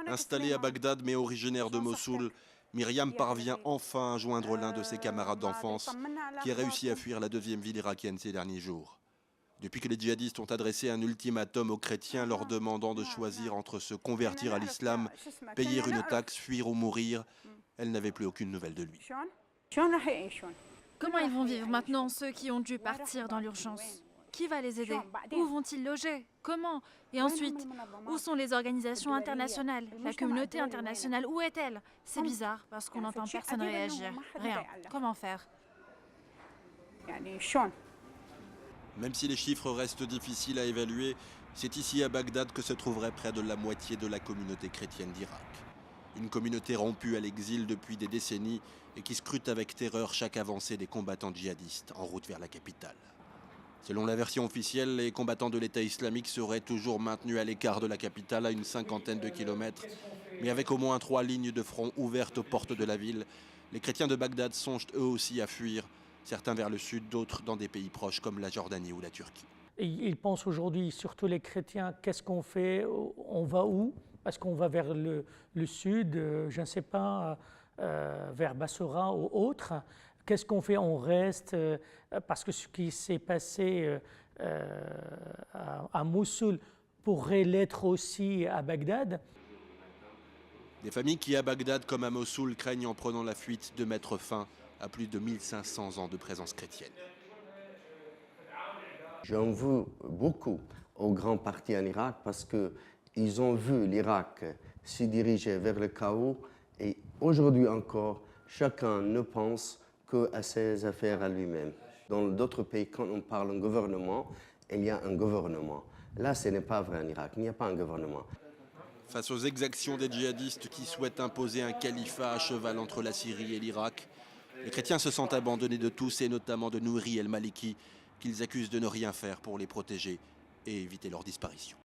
Installée à Bagdad mais originaire de Mossoul, Myriam parvient enfin à joindre l'un de ses camarades d'enfance qui a réussi à fuir la deuxième ville irakienne ces derniers jours. Depuis que les djihadistes ont adressé un ultimatum aux chrétiens leur demandant de choisir entre se convertir à l'islam, payer une taxe, fuir ou mourir, elle n'avait plus aucune nouvelle de lui. Comment ils vont vivre maintenant, ceux qui ont dû partir dans l'urgence? Qui va les aider? Où vont-ils loger? Comment? Et ensuite, où sont les organisations internationales? La communauté internationale, où est-elle? C'est bizarre, parce qu'on n'entend personne réagir. Rien. Comment faire? Même si les chiffres restent difficiles à évaluer, c'est ici à Bagdad que se trouverait près de la moitié de la communauté chrétienne d'Irak. Une communauté rompue à l'exil depuis des décennies et qui scrute avec terreur chaque avancée des combattants djihadistes en route vers la capitale. Selon la version officielle, les combattants de l'État islamique seraient toujours maintenus à l'écart de la capitale à une cinquantaine de kilomètres, mais avec au moins 3 lignes de front ouvertes aux portes de la ville, les chrétiens de Bagdad songent eux aussi à fuir, certains vers le sud, d'autres dans des pays proches comme la Jordanie ou la Turquie. Ils pensent aujourd'hui, surtout les chrétiens, qu'est-ce qu'on fait? On va où? Parce qu'on va vers le sud, je ne sais pas, vers Bassora ou autre. Qu'est-ce qu'on fait? On reste, parce que ce qui s'est passé à Mossoul pourrait l'être aussi à Bagdad. Des familles qui, à Bagdad comme à Mossoul, craignent en prenant la fuite de mettre fin à plus de 1500 ans de présence chrétienne. J'en veux beaucoup aux grands partis en Irak parce qu'ils ont vu l'Irak se diriger vers le chaos et aujourd'hui encore, chacun ne pense qu'à ses affaires à lui-même. Dans d'autres pays, quand on parle d'un gouvernement, il y a un gouvernement. Là, ce n'est pas vrai en Irak, il n'y a pas un gouvernement. Face aux exactions des djihadistes qui souhaitent imposer un califat à cheval entre la Syrie et l'Irak, les chrétiens se sentent abandonnés de tous et notamment de Nouri el-Maliki, qu'ils accusent de ne rien faire pour les protéger et éviter leur disparition.